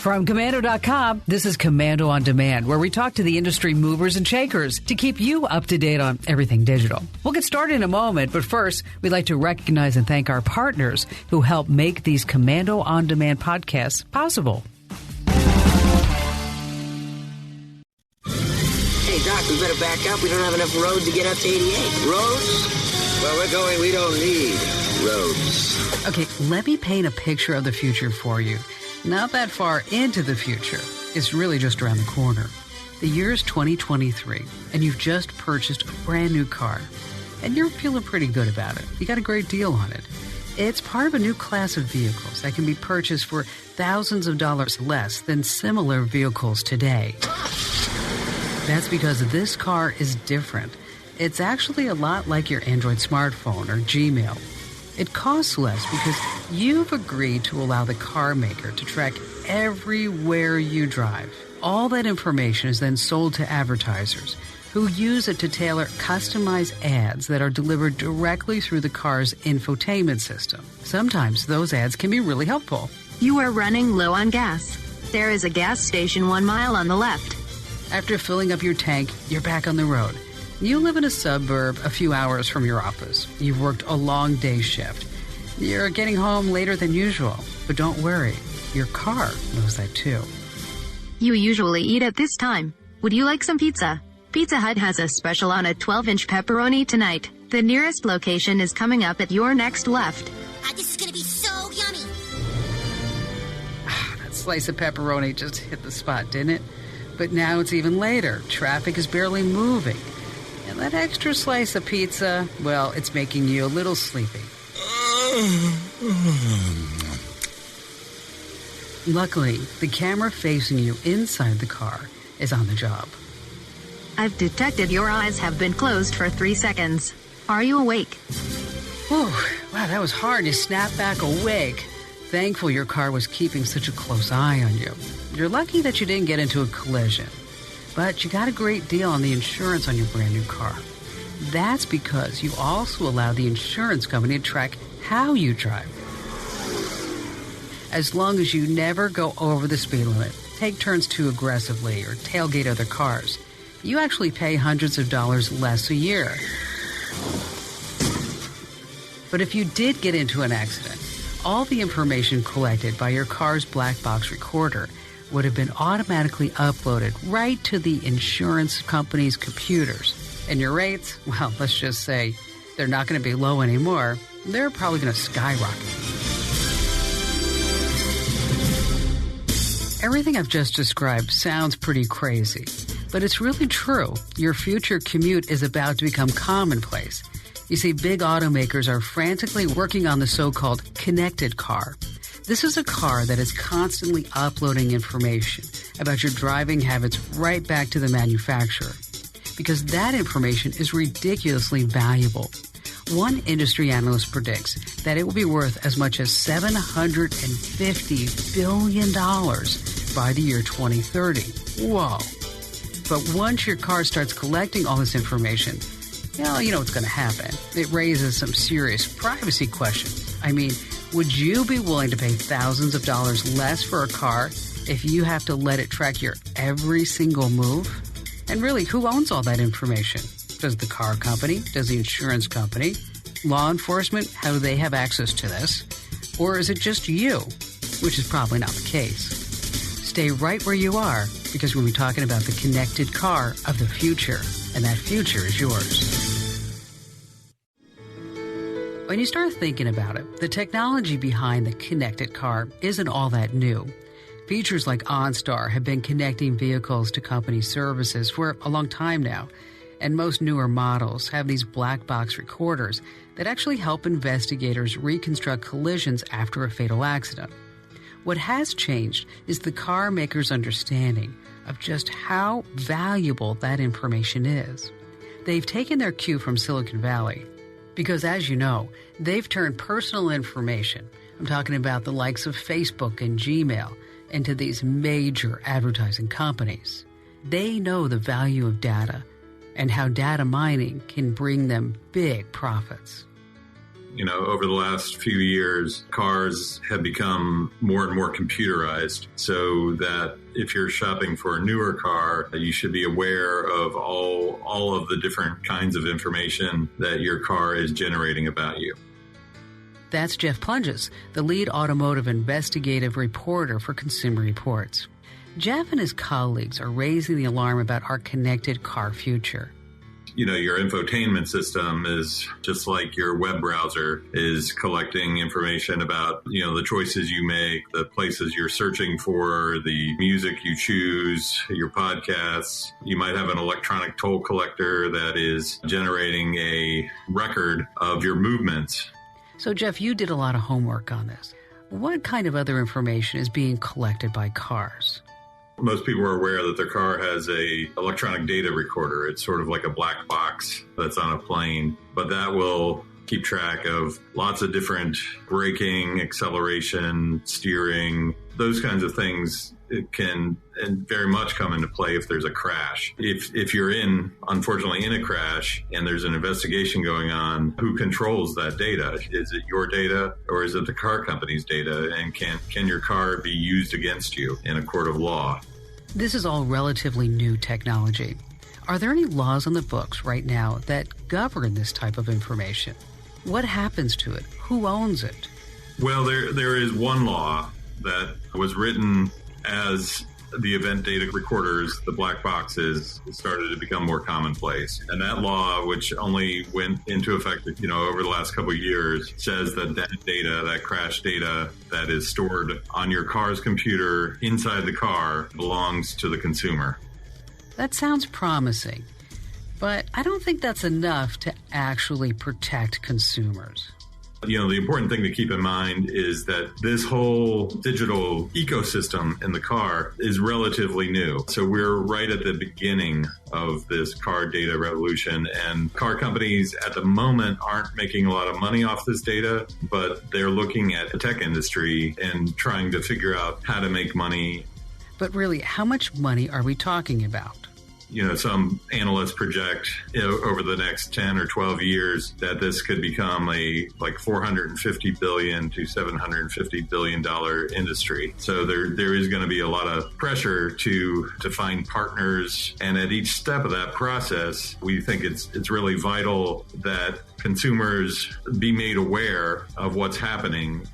From Commando.com, this is Commando on Demand, where we talk to the industry movers and shakers to keep you up to date on everything digital. We'll get started in a moment, but first, we'd like to recognize and thank our partners who help make these Commando on Demand podcasts possible. Hey, Doc, we better back up. We don't have enough road to get up to 88. Roads? Where we're going, we don't need roads. Okay, let me paint a picture of the future for you. Not that far into the future. It's really just around the corner. The year's 2023, and you've just purchased a brand new car. And you're feeling pretty good about it. You got a great deal on it. It's part of a new class of vehicles that can be purchased for thousands of dollars less than similar vehicles today. That's because this car is different. It's actually a lot like your Android smartphone or Gmail. It costs less because you've agreed to allow the car maker to track everywhere you drive. All that information is then sold to advertisers who use it to tailor customized ads that are delivered directly through the car's infotainment system. Sometimes those ads can be really helpful. You are running low on gas. There is a gas station 1 mile on the left. After filling up your tank, you're back on the road. You live in a suburb a few hours from your office. You've worked a long day shift. You're getting home later than usual. But don't worry, your car knows that too. You usually eat at this time. Would you like some pizza? Pizza Hut has a special on a 12-inch pepperoni tonight. The nearest location is coming up at your next left. This is going to be so yummy. That slice of pepperoni just hit the spot, didn't it? But now it's even later. Traffic is barely moving. And that extra slice of pizza, well, it's making you a little sleepy. Luckily, the camera facing you inside the car is on the job. I've detected your eyes have been closed for 3 seconds. Are you awake? Whew, wow, that was hard to snap back awake. Thankful your car was keeping such a close eye on you. You're lucky that you didn't get into a collision. But you got a great deal on the insurance on your brand new car. That's because you also allow the insurance company to track how you drive. As long as you never go over the speed limit, take turns too aggressively, or tailgate other cars, you actually pay hundreds of dollars less a year. But if you did get into an accident, all the information collected by your car's black box recorder would have been automatically uploaded right to the insurance company's computers. And your rates, well, let's just say they're not going to be low anymore. They're probably going to skyrocket. Everything I've just described sounds pretty crazy, but it's really true. Your future commute is about to become commonplace. You see, big automakers are frantically working on the so-called connected car. This is a car that is constantly uploading information about your driving habits right back to the manufacturer, because that information is ridiculously valuable. One industry analyst predicts that it will be worth as much as $750 billion by the year 2030. Whoa. But once your car starts collecting all this information, well, you know what's going to happen. It raises some serious privacy questions. I mean, would you be willing to pay thousands of dollars less for a car if you have to let it track your every single move? And really, who owns all that information? Does the car company? Does the insurance company? Law enforcement? How do they have access to this? Or is it just you? Which is probably not the case. Stay right where you are, because we'll be talking about the connected car of the future, and that future is yours. When you start thinking about it, the technology behind the connected car isn't all that new. Features like OnStar have been connecting vehicles to company services for a long time now, and most newer models have these black box recorders that actually help investigators reconstruct collisions after a fatal accident. What has changed is the car maker's understanding of just how valuable that information is. They've taken their cue from Silicon Valley, because as you know, they've turned personal information, I'm talking about the likes of Facebook and Gmail, into these major advertising companies. They know the value of data and how data mining can bring them big profits. Over the last few years, cars have become more and more computerized, so that if you're shopping for a newer car, you should be aware of all of the different kinds of information that your car is generating about you. That's Jeff Plunges, the lead automotive investigative reporter for Consumer Reports. Jeff and his colleagues are raising the alarm about our connected car future. Your infotainment system is just like your web browser is collecting information about, the choices you make, the places you're searching for, the music you choose, your podcasts. You might have an electronic toll collector that is generating a record of your movements. So, Jeff, you did a lot of homework on this. What kind of other information is being collected by cars? Most people are aware that their car has a electronic data recorder. It's sort of like a black box that's on a plane, but that will keep track of lots of different braking, acceleration, steering, those kinds of things. It can and very much come into play if there's a crash. If you're unfortunately in a crash and there's an investigation going on, who controls that data? Is it your data or is it the car company's data? And can your car be used against you in a court of law? This is all relatively new technology. Are there any laws on the books right now that govern this type of information? What happens to it? Who owns it? Well, there is one law that was written as the event data recorders, the black boxes, started to become more commonplace. And that law, which only went into effect, over the last couple of years, says that data, that crash data that is stored on your car's computer inside the car belongs to the consumer. That sounds promising, but I don't think that's enough to actually protect consumers. The important thing to keep in mind is that this whole digital ecosystem in the car is relatively new. So we're right at the beginning of this car data revolution, and car companies at the moment aren't making a lot of money off this data, but they're looking at the tech industry and trying to figure out how to make money. But really, how much money are we talking about? Some analysts project over the next 10 or 12 years that this could become a $450 billion to $750 billion industry. So there is going to be a lot of pressure to find partners. And at each step of that process, we think it's really vital that consumers be made aware of what's happening.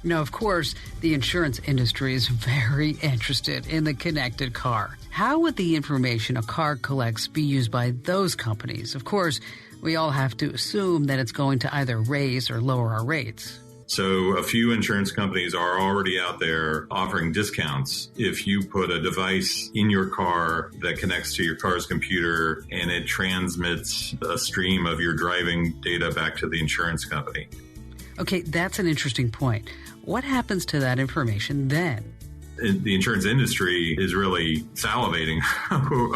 Now, of course, the insurance industry is very interested in the connected car. How would the information a car collects be used by those companies? Of course, we all have to assume that it's going to either raise or lower our rates. So a few insurance companies are already out there offering discounts if you put a device in your car that connects to your car's computer and it transmits a stream of your driving data back to the insurance company. Okay, that's an interesting point. What happens to that information then? The insurance industry is really salivating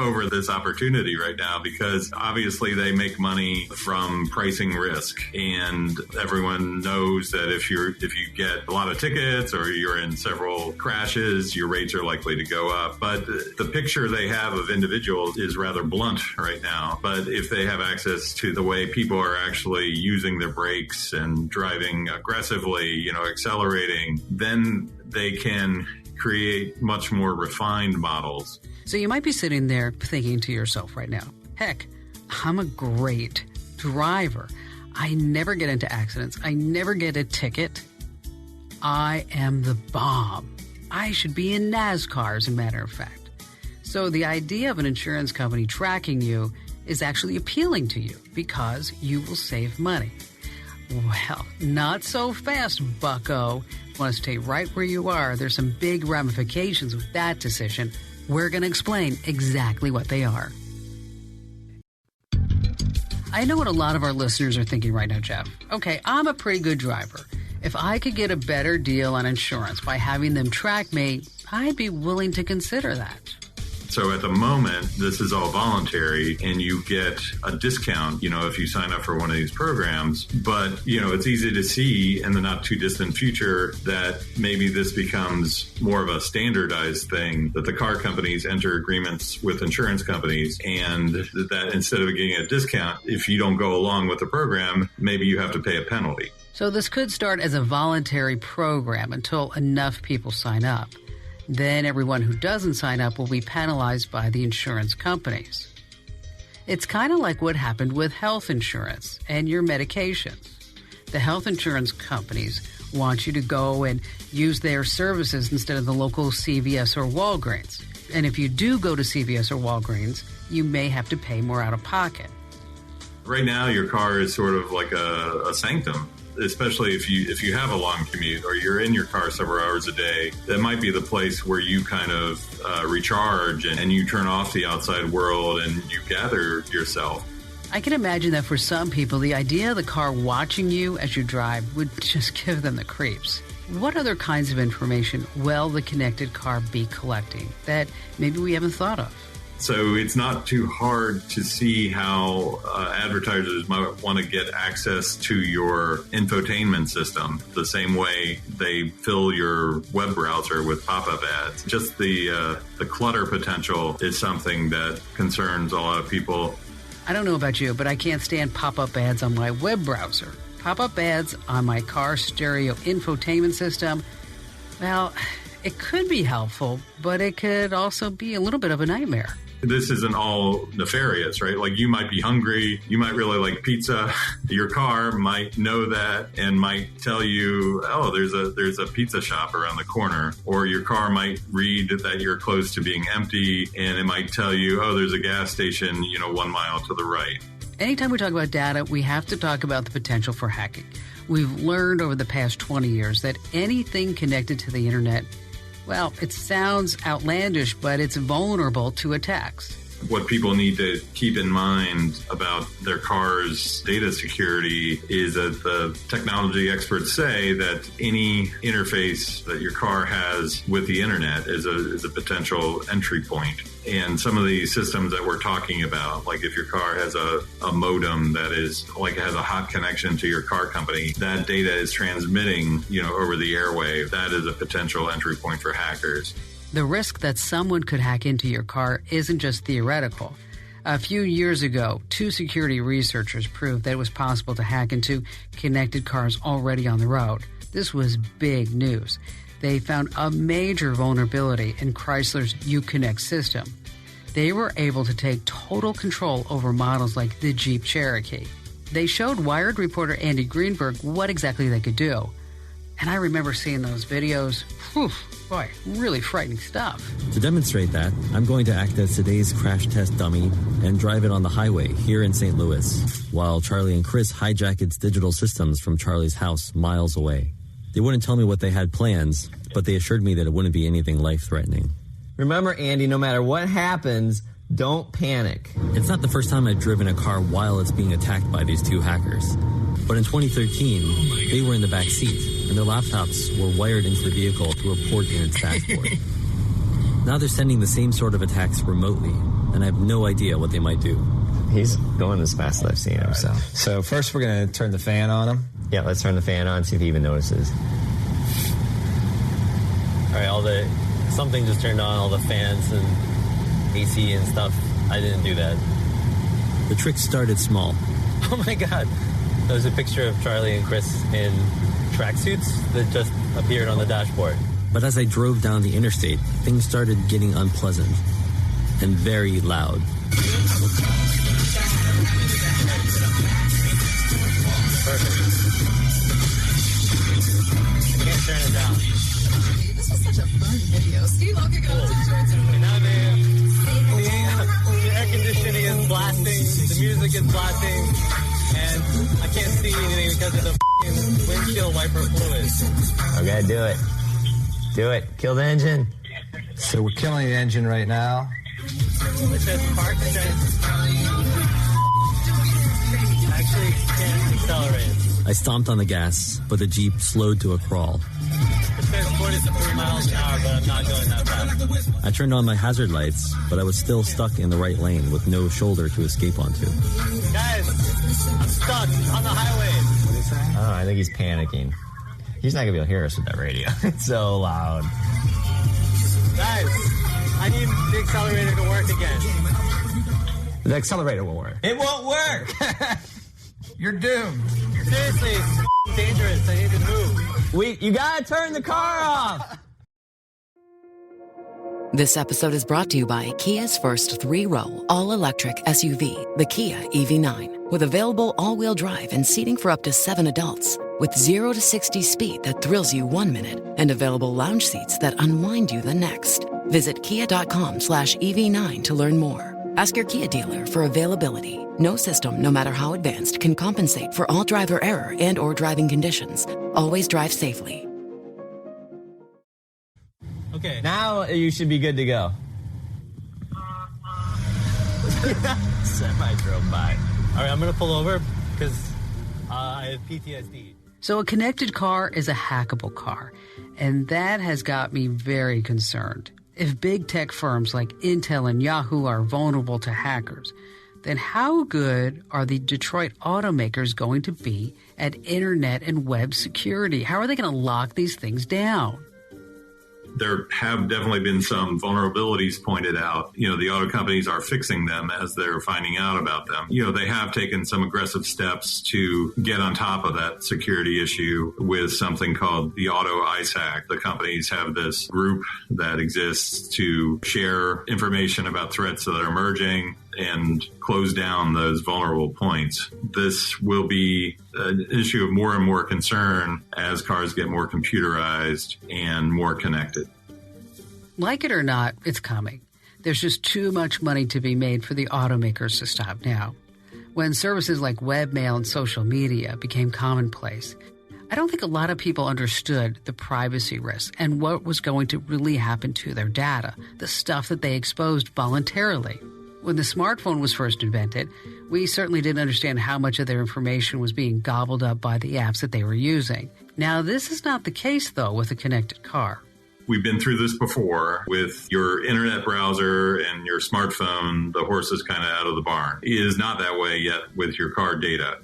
over this opportunity right now because obviously they make money from pricing risk. And everyone knows that if you get a lot of tickets or you're in several crashes, your rates are likely to go up. But the picture they have of individuals is rather blunt right now. But if they have access to the way people are actually using their brakes and driving aggressively, accelerating, then they can create much more refined models. So you might be sitting there thinking to yourself right now, heck, I'm a great driver. I never get into accidents. I never get a ticket. I am the bomb. I should be in NASCAR, as a matter of fact. So the idea of an insurance company tracking you is actually appealing to you because you will save money. Well, not so fast, bucko. Want to stay right where you are. There's some big ramifications with that decision. We're going to explain exactly what they are. I know what a lot of our listeners are thinking right now, Jeff. Okay, I'm a pretty good driver. If I could get a better deal on insurance by having them track me, I'd be willing to consider that. So at the moment, this is all voluntary and you get a discount, if you sign up for one of these programs. But, it's easy to see in the not too distant future that maybe this becomes more of a standardized thing, that the car companies enter agreements with insurance companies, and that instead of getting a discount, if you don't go along with the program, maybe you have to pay a penalty. So this could start as a voluntary program until enough people sign up. Then everyone who doesn't sign up will be penalized by the insurance companies. It's kind of like what happened with health insurance and your medications. The health insurance companies want you to go and use their services instead of the local CVS or Walgreens. And if you do go to CVS or Walgreens, you may have to pay more out of pocket. Right now, your car is sort of like a sanctum. Especially if you have a long commute or you're in your car several hours a day, that might be the place where you kind of recharge and you turn off the outside world and you gather yourself. I can imagine that for some people, the idea of the car watching you as you drive would just give them the creeps. What other kinds of information will the connected car be collecting that maybe we haven't thought of? So it's not too hard to see how advertisers might want to get access to your infotainment system the same way they fill your web browser with pop-up ads. Just the clutter potential is something that concerns a lot of people. I don't know about you, but I can't stand pop-up ads on my web browser. Pop-up ads on my car stereo infotainment system, well, it could be helpful, but it could also be a little bit of a nightmare. This isn't all nefarious, right? Like you might be hungry, you might really like pizza. Your car might know that and might tell you, oh, there's a pizza shop around the corner. Or your car might read that you're close to being empty and it might tell you, oh, there's a gas station, 1 mile to the right. Anytime we talk about data, we have to talk about the potential for hacking. We've learned over the past 20 years that anything connected to the internet, well, it sounds outlandish, but it's vulnerable to attacks. What people need to keep in mind about their car's data security is that the technology experts say that any interface that your car has with the internet is a potential entry point. And some of these systems that we're talking about, like if your car has a modem that is like it has a hot connection to your car company, that data is transmitting, over the airwave. That is a potential entry point for hackers. The risk that someone could hack into your car isn't just theoretical. A few years ago, 2 security researchers proved that it was possible to hack into connected cars already on the road. This was big news. They found a major vulnerability in Chrysler's Uconnect system. They were able to take total control over models like the Jeep Cherokee. They showed Wired reporter Andy Greenberg what exactly they could do. And I remember seeing those videos. Whew, boy, really frightening stuff. To demonstrate that, I'm going to act as today's crash test dummy and drive it on the highway here in St. Louis, while Charlie and Chris hijack its digital systems from Charlie's house miles away. They wouldn't tell me what they had plans, but they assured me that it wouldn't be anything life-threatening. Remember, Andy, no matter what happens, don't panic. It's not the first time I've driven a car while it's being attacked by these 2 hackers. But in 2013, they were in the back seat, and their laptops were wired into the vehicle through a port in its dashboard. Now they're sending the same sort of attacks remotely, and I have no idea what they might do. He's going as fast as I've seen him, so. So first we're going to turn the fan on him. Yeah, let's turn the fan on, see if he even notices. All right, something just turned on, all the fans and AC and stuff. I didn't do that. The trick started small. Oh my God. There's a picture of Charlie and Chris in tracksuits that just appeared on the dashboard. But as I drove down the interstate, things started getting unpleasant and very loud. Perfect. I can't turn it down. This is such a fun video. Steve Oka goes enjoyed it. And now the air conditioning is blasting, the music is blasting, and I can't see anything because of the windshield wiper fluid. Okay, do it. Do it. Kill the engine. So we're killing the engine right now. It says park actually can't accelerate. I stomped on the gas, but the Jeep slowed to a crawl. It says 43 miles an hour, but I'm not going that fast. I turned on my hazard lights, but I was still stuck in the right lane with no shoulder to escape onto. Guys, I'm stuck on the highway. Oh, I think he's panicking. He's not going to be able to hear us with that radio. It's so loud. Guys, I need the accelerator to work again. The accelerator won't work. It won't work. You're doomed. Seriously, it's dangerous. I need to move. You got to turn the car off. This episode is brought to you by Kia's first 3-row, all-electric SUV, the Kia EV9. With available all-wheel drive and seating for up to 7 adults. With 0 to 60 speed that thrills you 1 minute and available lounge seats that unwind you the next. Visit kia.com/EV9 to learn more. Ask your Kia dealer for availability. No system, no matter how advanced, can compensate for all driver error and or driving conditions. Always drive safely. Okay. Now you should be good to go. Semi drove by. All right, I'm going to pull over because I have PTSD. So a connected car is a hackable car, and that has got me very concerned. If big tech firms like Intel and Yahoo are vulnerable to hackers, then how good are the Detroit automakers going to be at internet and web security? How are they going to lock these things down? There have definitely been some vulnerabilities pointed out. The auto companies are fixing them as they're finding out about them. They have taken some aggressive steps to get on top of that security issue with something called the Auto ISAC. The companies have this group that exists to share information about threats that are emerging and close down those vulnerable points. This will be an issue of more and more concern as cars get more computerized and more connected. Like it or not, it's coming. There's just too much money to be made for the automakers to stop now. When services like webmail and social media became commonplace, I don't think a lot of people understood the privacy risks and what was going to really happen to their data, the stuff that they exposed voluntarily. When the smartphone was first invented, we certainly didn't understand how much of their information was being gobbled up by the apps that they were using. Now, this is not the case, though, with a connected car. We've been through this before with your internet browser and your smartphone. The horse is kind of out of the barn. It is not that way yet with your car data.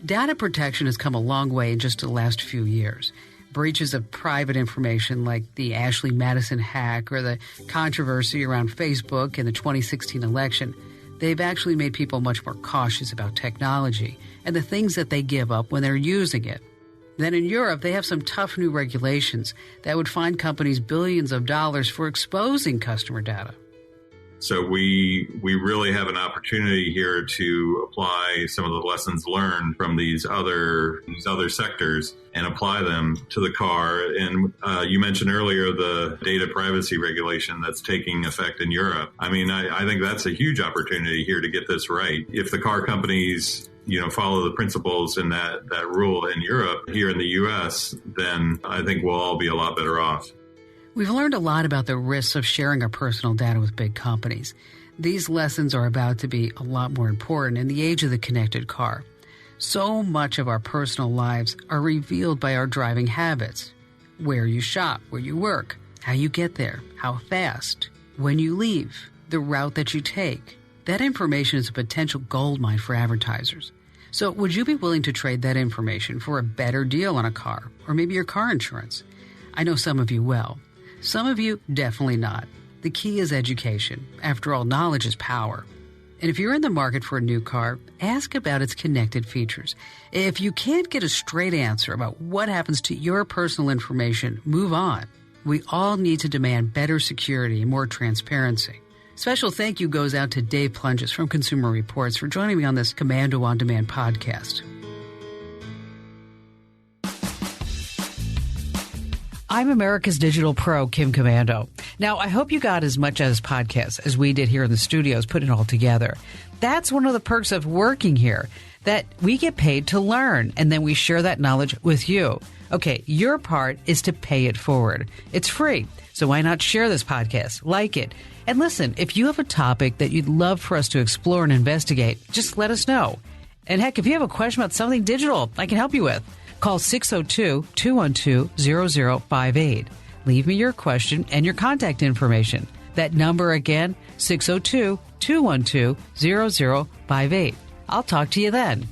Data protection has come a long way in just the last few years. Breaches of private information like the Ashley Madison hack or the controversy around Facebook in the 2016 election, they've actually made people much more cautious about technology and the things that they give up when they're using it. Then in Europe, they have some tough new regulations that would fine companies billions of dollars for exposing customer data. So we really have an opportunity here to apply some of the lessons learned from these other sectors and apply them to the car. And you mentioned earlier the data privacy regulation that's taking effect in Europe. I mean, I think that's a huge opportunity here to get this right. If the car companies follow the principles in that rule in Europe, here in the U.S., then I think we'll all be a lot better off. We've learned a lot about the risks of sharing our personal data with big companies. These lessons are about to be a lot more important in the age of the connected car. So much of our personal lives are revealed by our driving habits. Where you shop, where you work, how you get there, how fast, when you leave, the route that you take. That information is a potential goldmine for advertisers. So would you be willing to trade that information for a better deal on a car or maybe your car insurance? I know some of you will. Some of you, definitely not. The key is education. After all, knowledge is power. And if you're in the market for a new car, ask about its connected features. If you can't get a straight answer about what happens to your personal information, move on. We all need to demand better security and more transparency. Special thank you goes out to Dave Plunges from Consumer Reports for joining me on this Commando On Demand podcast. I'm America's Digital Pro, Kim Commando. Now, I hope you got as much as podcasts as we did here in the studios, putting it all together. That's one of the perks of working here, that we get paid to learn, and then we share that knowledge with you. Okay, your part is to pay it forward. It's free, so why not share this podcast, like it? And listen, if you have a topic that you'd love for us to explore and investigate, just let us know. And heck, if you have a question about something digital I can help you with, Call 602-212-0058. Leave me your question and your contact information. That number again, 602-212-0058. I'll talk to you then.